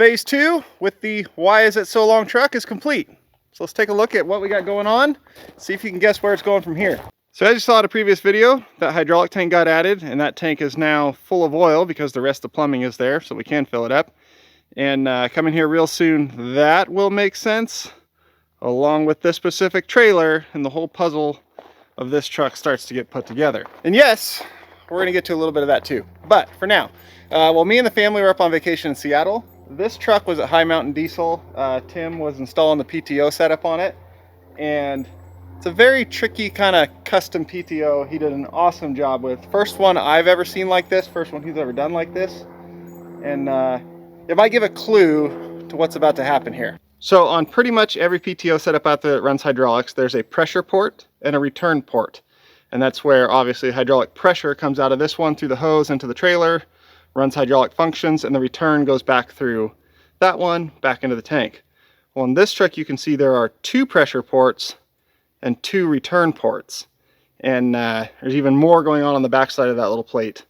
Phase 2 with the Why Is It So Long truck is complete. So let's take a look at what we got going on, see if you can guess where it's going from here. So as you saw in a previous video, that hydraulic tank got added, and that tank is now full of oil because the rest of the plumbing is there, so we can fill it up. And coming here real soon, that will make sense, along with this specific trailer, and the whole puzzle of this truck starts to get put together. And yes, we're gonna get to a little bit of that too. But for now, while me and the family were up on vacation in Seattle, this truck was at High Mountain Diesel. Tim was installing the PTO setup on it, and it's a very tricky kind of custom PTO he did an awesome job with. First one I've ever seen like this, first one he's ever done like this, and it might give a clue to what's about to happen here. So on pretty much every PTO setup out there that runs hydraulics, there's a pressure port and a return port, and that's where obviously hydraulic pressure comes out of this one through the hose into the trailer, runs hydraulic functions, and the return goes back through that one back into the tank. Well, in this truck you can see there are 2 pressure ports and 2 return ports, and there's even more going on the back side of that little plate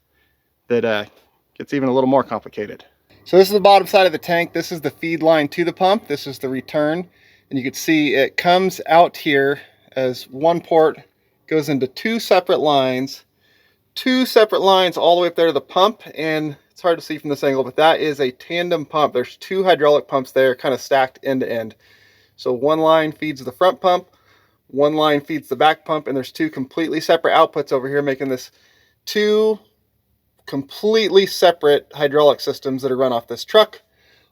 that gets even a little more complicated. So this is the bottom side of the tank. This is the feed line to the pump. This is the return, and you can see it comes out here as one port, goes into 2 separate lines all the way up there to the pump. And it's hard to see from this angle, but that is a tandem pump. There's 2 hydraulic pumps there kind of stacked end to end. So one line feeds the front pump, one line feeds the back pump, and there's 2 completely separate outputs over here, making this 2 completely separate hydraulic systems that are run off this truck,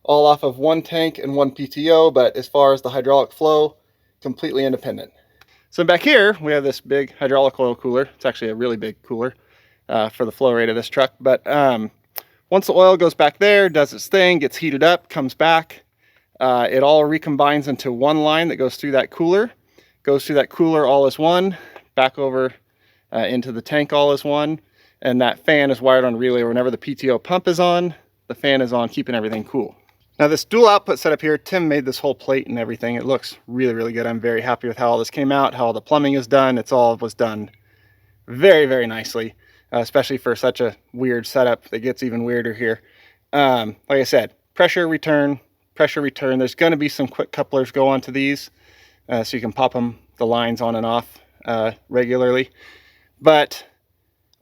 all off of 1 tank and 1 PTO, but as far as the hydraulic flow, completely independent. So back here we have this big hydraulic oil cooler. It's actually a really big cooler for the flow rate of this truck, but once the oil goes back there, does its thing, gets heated up, comes back, it all recombines into one line that goes through that cooler, all as one, back over into the tank all as one, and that fan is wired on relay. Whenever the PTO pump is on, the fan is on, keeping everything cool. Now this dual output setup here, Tim made this whole plate and everything. It looks really, really good. I'm very happy with how all this came out, how all the plumbing is done. It's all was done very, very nicely. Especially for such a weird setup that gets even weirder here. Like I said, pressure return. There's going to be some quick couplers go onto these, so you can pop the lines on and off regularly. But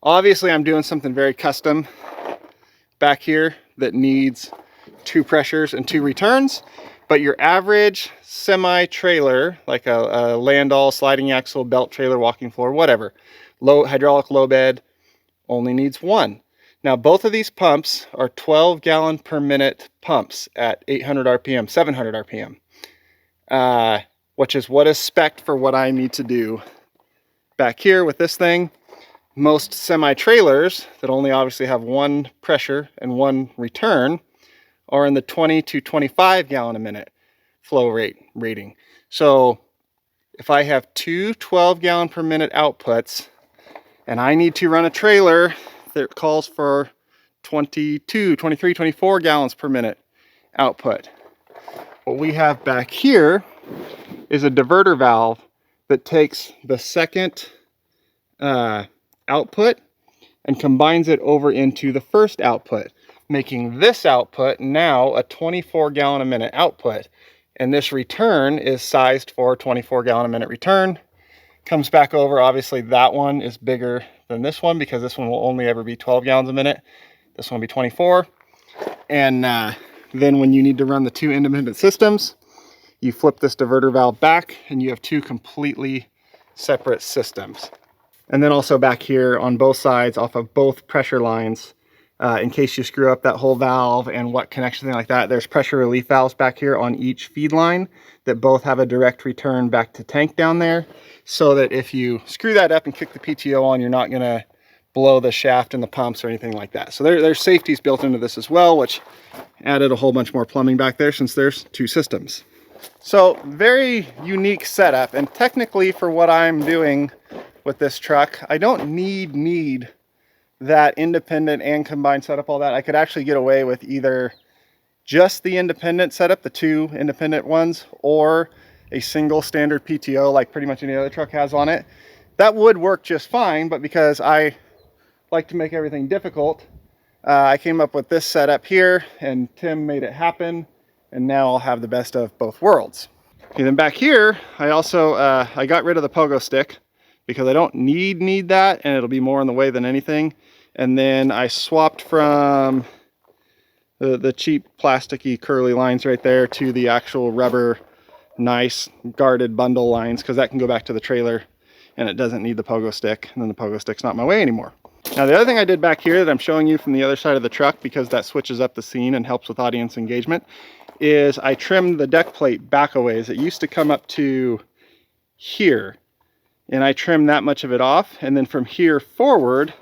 obviously I'm doing something very custom back here that needs 2 pressures and 2 returns. But your average semi-trailer, like a Landau sliding axle, belt trailer, walking floor, whatever, hydraulic low bed, only needs 1. Now both of these pumps are 12 gallon per minute pumps at 800 RPM, 700 RPM, which is what is spec'd for what I need to do back here with this thing. Most semi-trailers that only obviously have 1 pressure and 1 return are in the 20 to 25 gallon a minute flow rating. So if I have 2 12 gallon per minute outputs, and I need to run a trailer that calls for 22, 23, 24 gallons per minute output, what we have back here is a diverter valve that takes the second output and combines it over into the first output, making this output now a 24 gallon a minute output. And this return is sized for a 24 gallon a minute return. Comes back over, obviously that one is bigger than this one because this one will only ever be 12 gallons a minute. This one will be 24. And then when you need to run the 2 independent systems, you flip this diverter valve back and you have 2 completely separate systems. And then also back here on both sides off of both pressure lines, in case you screw up that whole valve and what connection, thing like that, there's pressure relief valves back here on each feed line that both have a direct return back to tank down there, so that if you screw that up and kick the PTO on, you're not gonna blow the shaft in the pumps or anything like that. So there's safeties built into this as well, which added a whole bunch more plumbing back there since there's 2 systems. So very unique setup, and technically for what I'm doing with this truck, I don't need that independent and combined setup, all that. I could actually get away with either just the independent setup, the 2 independent ones, or a single standard PTO like pretty much any other truck has on it. That would work just fine, but because I like to make everything difficult, I came up with this setup here, and Tim made it happen, and now I'll have the best of both worlds. Okay, then back here, I also I got rid of the pogo stick because I don't need that, and it'll be more in the way than anything. And then I swapped from the cheap plasticky curly lines right there to the actual rubber nice guarded bundle lines, because that can go back to the trailer and it doesn't need the pogo stick, and then the pogo stick's not in my way anymore. Now the other thing I did back here that I'm showing you from the other side of the truck, because that switches up the scene and helps with audience engagement, is I trimmed the deck plate back a ways. It used to come up to here, and I trimmed that much of it off, and then from here forward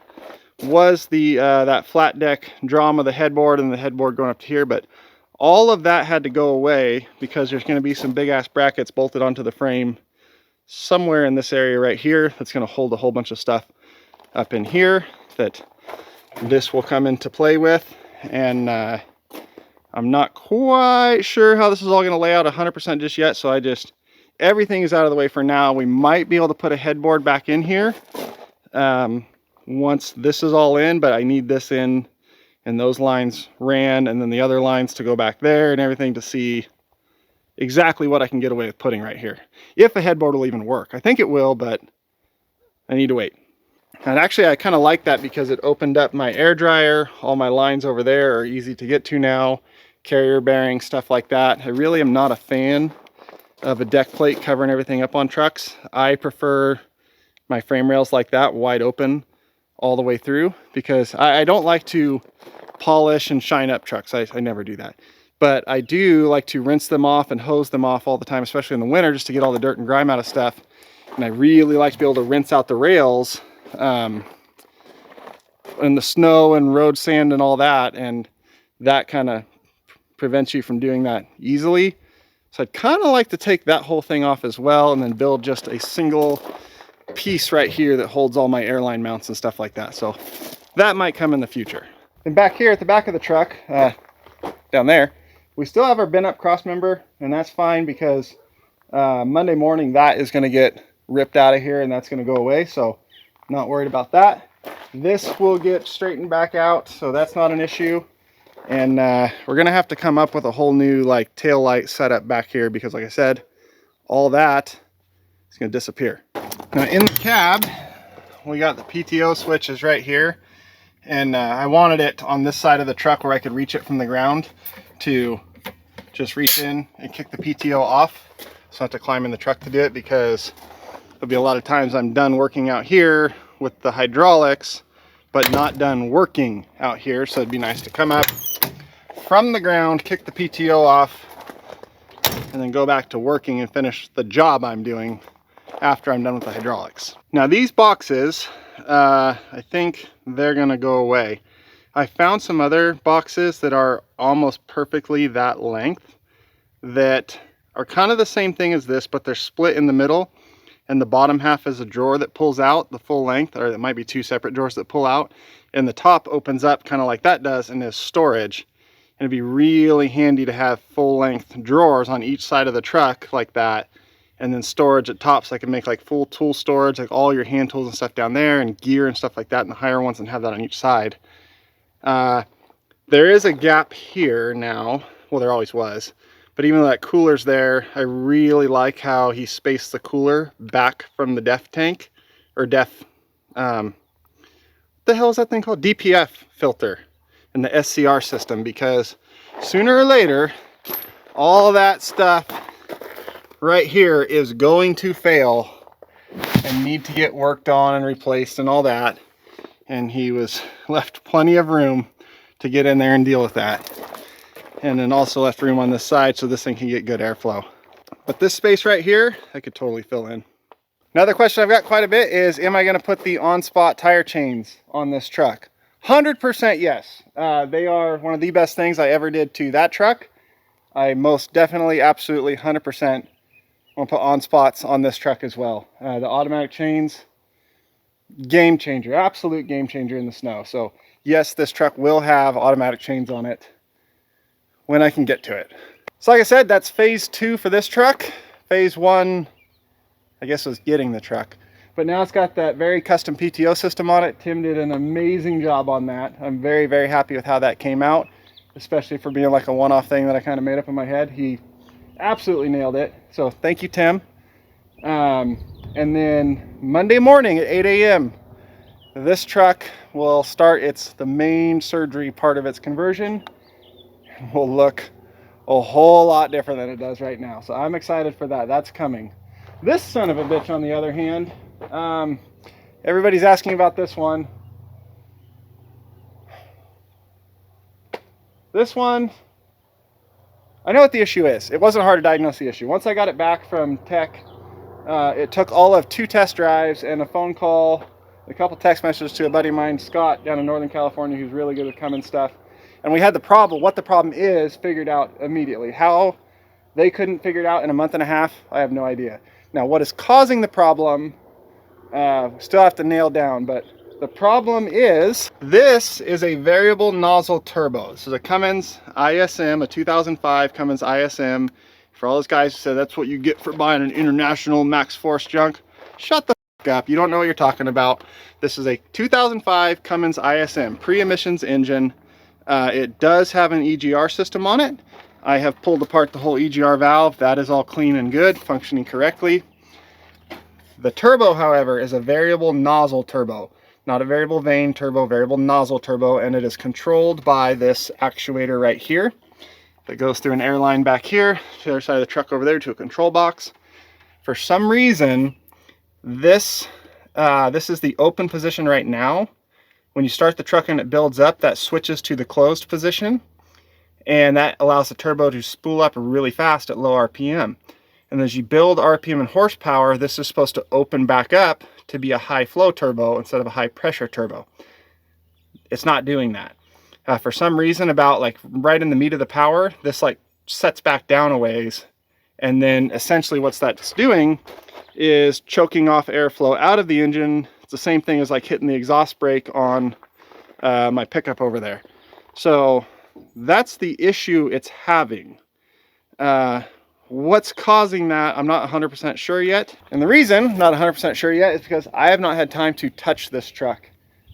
was the that flat deck drum of the headboard and the headboard going up to here. But all of that had to go away because there's going to be some big ass brackets bolted onto the frame somewhere in this area right here that's going to hold a whole bunch of stuff up in here that this will come into play with. And I'm not quite sure how this is all going to lay out 100% just yet, so everything is out of the way for now. We might be able to put a headboard back in here once this is all in, but I need this in, and those lines ran, and then the other lines to go back there and everything, to see exactly what I can get away with putting right here. If a headboard will even work. I think it will, but I need to wait. And actually I kind of like that because it opened up my air dryer. All my lines over there are easy to get to now. Carrier bearing, stuff like that. I really am not a fan of a deck plate covering everything up on trucks. I prefer my frame rails like that, wide open all the way through, because I don't like to polish and shine up trucks. I never do that. But I do like to rinse them off and hose them off all the time, especially in the winter, just to get all the dirt and grime out of stuff. And I really like to be able to rinse out the rails and the snow and road sand and all that, and that kind of prevents you from doing that easily. So I'd kind of like to take that whole thing off as well, and then build just a single piece right here that holds all my airline mounts and stuff like that. So that might come in the future. And back here at the back of the truck, down there, we still have our bent up cross member, and that's fine because Monday morning that is going to get ripped out of here and that's going to go away, so not worried about that. This will get straightened back out, so that's not an issue. And we're going to have to come up with a whole new like tail light setup back here, because like I said, all that is going to disappear. Now in the cab, we got the PTO switches right here, and I wanted it on this side of the truck where I could reach it from the ground to just reach in and kick the PTO off, so I have to climb in the truck to do it, because there'll be a lot of times I'm done working out here with the hydraulics but not done working out here. So it'd be nice to come up from the ground, kick the PTO off, and then go back to working and finish the job I'm doing after I'm done with the hydraulics. Now these boxes, I think they're gonna go away. I found some other boxes that are almost perfectly that length that are kind of the same thing as this, but they're split in the middle, and the bottom half is a drawer that pulls out the full length, or it might be two separate drawers that pull out, and the top opens up kind of like that does and is storage. And it'd be really handy to have full length drawers on each side of the truck like that, and then storage at top, so I can make like full tool storage, like all your hand tools and stuff down there, and gear and stuff like that in the higher ones, and have that on each side. There is a gap here now. Well, there always was. But even though that cooler's there, I really like how he spaced the cooler back from the DEF tank, or DEF, what the hell is that thing called? DPF filter in the SCR system, because sooner or later, all that stuff right here is going to fail and need to get worked on and replaced and all that. And he was left plenty of room to get in there and deal with that. And then also left room on this side so this thing can get good airflow. But this space right here, I could totally fill in. Another question I've got quite a bit is, am I gonna put the on-spot tire chains on this truck? 100% yes. They are one of the best things I ever did to that truck. I most definitely, absolutely, 100% want to put on-spots on this truck as well. The automatic chains, game changer, absolute game changer in the snow. So yes, this truck will have automatic chains on it when I can get to it. So like I said, that's phase 2 for this truck. Phase 1, I guess, was getting the truck. But now it's got that very custom PTO system on it. Tim did an amazing job on that. I'm very, very happy with how that came out, especially for being like a one-off thing that I kind of made up in my head. He absolutely nailed it. So thank you, Tim. And then Monday morning at 8 a.m., this truck will start the main surgery part of its conversion. Will look a whole lot different than it does right now. So I'm excited for that. That's coming. This son of a bitch, on the other hand, everybody's asking about this one. This one, I know what the issue is. It wasn't hard to diagnose the issue. Once I got it back from tech, it took all of 2 test drives and a phone call, a couple text messages to a buddy of mine, Scott, down in Northern California, who's really good at Cummins stuff. And we had the problem, what the problem is, figured out immediately. How they couldn't figure it out in a month and a half, I have no idea. Now, what is causing the problem, still have to nail down, but the problem is, this is a variable nozzle turbo. This is a Cummins ISM, a 2005 Cummins ISM. For all those guys who said that's what you get for buying an international max force junk, shut the f up. You don't know what you're talking about. This is a 2005 Cummins ISM, pre-emissions engine. It does have an EGR system on it. I have pulled apart the whole EGR valve. That is all clean and good, functioning correctly. The turbo, however, is a variable nozzle turbo. Not a variable vane turbo, variable nozzle turbo, and it is controlled by this actuator right here that goes through an air line back here to the other side of the truck over there to a control box. For some reason, this is the open position right now. When you start the truck and it builds up, that switches to the closed position, and that allows the turbo to spool up really fast at low RPM. And as you build RPM and horsepower, this is supposed to open back up to be a high flow turbo instead of a high pressure turbo. It's not doing that. For some reason, about like right in the meat of the power, this like sets back down a ways. And then essentially what's that's doing is choking off airflow out of the engine. It's the same thing as like hitting the exhaust brake on my pickup over there. So that's the issue it's having. What's causing that, I'm not 100% sure yet. And the reason I'm not 100% sure yet is because I have not had time to touch this truck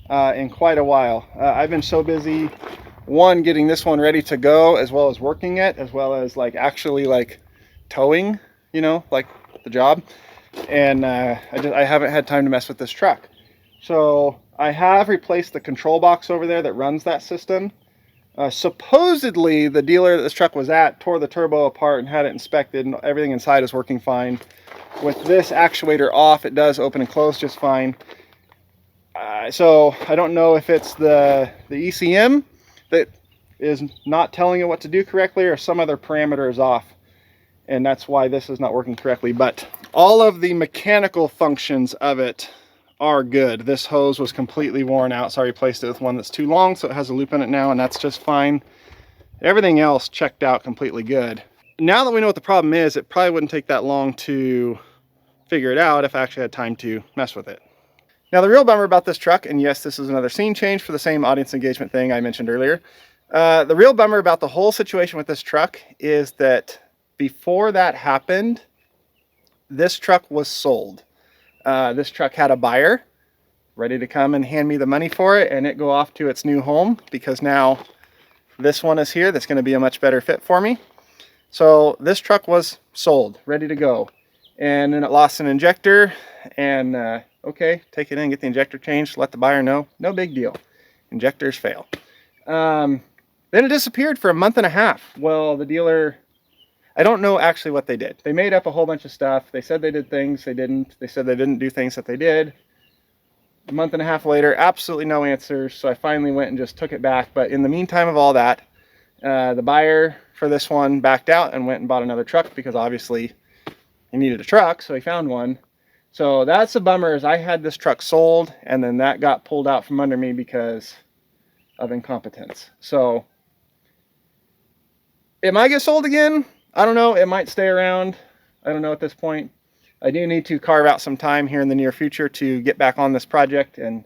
in quite a while. I've been so busy, one, getting this one ready to go, as well as working it, as well as like actually like towing, you know, like the job. And I haven't had time to mess with this truck. So I have replaced the control box over there that runs that system. Supposedly the dealer that this truck was at tore the turbo apart and had it inspected, and everything inside is working fine. With this actuator off, it does open and close just fine. So I don't know if it's the ECM that is not telling it what to do correctly, or some other parameter is off, and that's why this is not working correctly. But all of the mechanical functions of it are good. This hose was completely worn out, so I replaced it with one that's too long, so it has a loop in it now, and that's just fine. Everything else checked out completely good. Now that we know what the problem is, it probably wouldn't take that long to figure it out if I actually had time to mess with it. Now, the real bummer about this truck, and yes, this is another scene change for the same audience engagement thing I mentioned earlier. The real bummer about the whole situation with this truck is that before that happened, this truck was sold. This truck had a buyer ready to come and hand me the money for it and it go off to its new home, because now this one is here that's going to be a much better fit for me. So this truck was sold, ready to go, and then it lost an injector, and okay, take it in, get the injector changed, let the buyer know, no big deal, injectors fail. Then it disappeared for a month and a half. Well, the dealer, I don't know actually what they did. They made up a whole bunch of stuff. They said they did things they didn't. They said they didn't do things that they did. A month and a half later, absolutely no answers. So I finally went and just took it back. But in the meantime of all that, the buyer for this one backed out and went and bought another truck, because obviously he needed a truck, so he found one. So that's a bummer, is I had this truck sold and then that got pulled out from under me because of incompetence. So it might get sold again. I don't know. It might stay around. I don't know at this point. I do need to carve out some time here in the near future to get back on this project and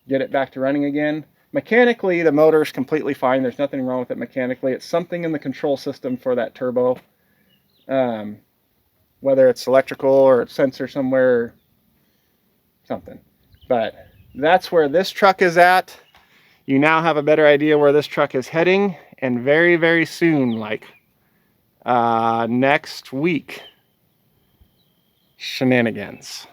get it back to running again. Mechanically, the motor is completely fine. There's nothing wrong with it mechanically. It's something in the control system for that turbo. Whether it's electrical or a sensor somewhere, something. But that's where this truck is at. You now have a better idea where this truck is heading, and very, very soon, like next week, shenanigans.